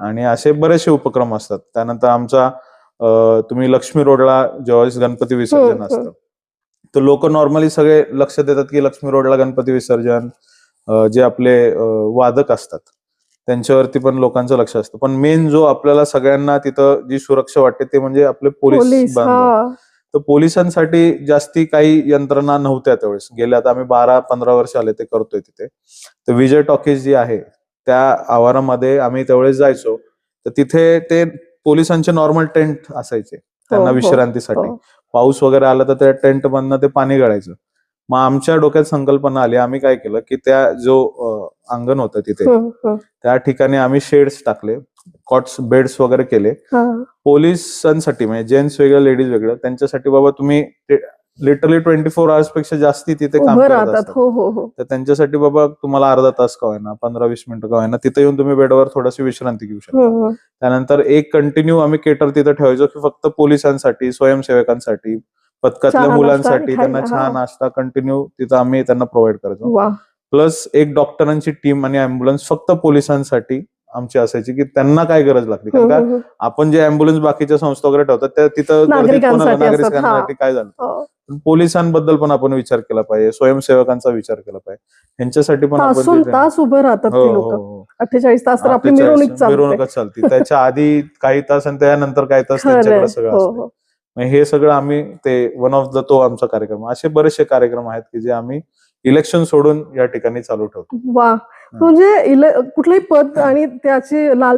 आणि असे बरेचसे उपक्रम असतात. त्यानंतर आमचा तुम्ही लक्ष्मी रोडला ज्यावेळेस गणपती विसर्जन असतं, तर लोक नॉर्मली सगळे लक्ष देतात की लक्ष्मी रोडला गणपती विसर्जन, जे आपले वादक असतात त्यांच्यावरती पण लोकांचं लक्ष असतं. पण मेन जो आपल्याला सगळ्यांना तिथं जी सुरक्षा वाटते ते म्हणजे आपले पोलीस बांधव. तर पोलिसांसाठी जास्ती काही यंत्रणा नव्हत्या त्यावेळेस. गेल्या आता आम्ही 12-15 वर्ष आले ते करतोय तिथे. तर विजय टॉकीज जी आहे त्या आवारामध्ये आम्ही त्यावेळेस जायचो. तर तिथे ते पोलिसांचे नॉर्मल टेंट असायचे त्यांना विश्रांतीसाठी. पाऊस वगैरे आला तर त्या टेंट मधनं ते पाणी गळायचं. मग आमच्या डोक्यात संकल्पना आली, आम्ही काय केलं की त्या जो अंगण होतं तिथे त्या ठिकाणी आम्ही शेड्स टाकले, कॉट्स बेड्स वगैरे केले पोलिसांसाठी, म्हणजे जेंट्स वेगळं लेडीज वेगळं, त्यांच्यासाठी बाबा तुम्ही लिटरली 24 आवर्स पेक्षा जास्ती तिथे काम करत असतात. तर त्यांच्यासाठी बाबा तुम्हाला अर्धा तास का होईना, 15-20 मिनिटं का होईना, तिथे येऊन तुम्ही बेडवर थोडीशी विश्रांती घेऊ शकता. त्यानंतर एक कंटिन्यू आम्ही केटर तिथे ठेवायचो की फक्त पोलिसांसाठी, स्वयंसेवकांसाठी, पथकातल्या मुलांसाठी त्यांना चहा नाश्ता कंटिन्यू तिथं आम्ही त्यांना प्रोव्हाइड करायचो. प्लस एक डॉक्टरांची टीम आणि अँब्युलन्स फक्त पोलिसांसाठी आमची असायची की त्यांना काय गरज लागली. कारण का आपण जे अँब्युलन्स बाकीच्या संस्था वगैरे ठेवतात त्या तिथं नागरिकांसाठी काय झालं, पण पोलिसांबद्दल पण आपण विचार केला पाहिजे, स्वयंसेवकांचा विचार केला पाहिजे, ह्यांच्यासाठी पण आपण तास उभं राहतात ते लोक. 48 तास तर आपली मिरवणूकच चालते. त्याच्या आधी काही तास आणि त्यानंतर काही तास त्यांच्याकडे सगळं असतं. हे सगळं आम्ही ते वन ऑफ द तो आमचा कार्यक्रम. असे बरेचसे कार्यक्रम आहेत की जे आम्ही इलेक्शन सोडून या ठिकाणी चालू ठेवतो. वा, म्हणजे कुठलंही पद आणि त्याची लाल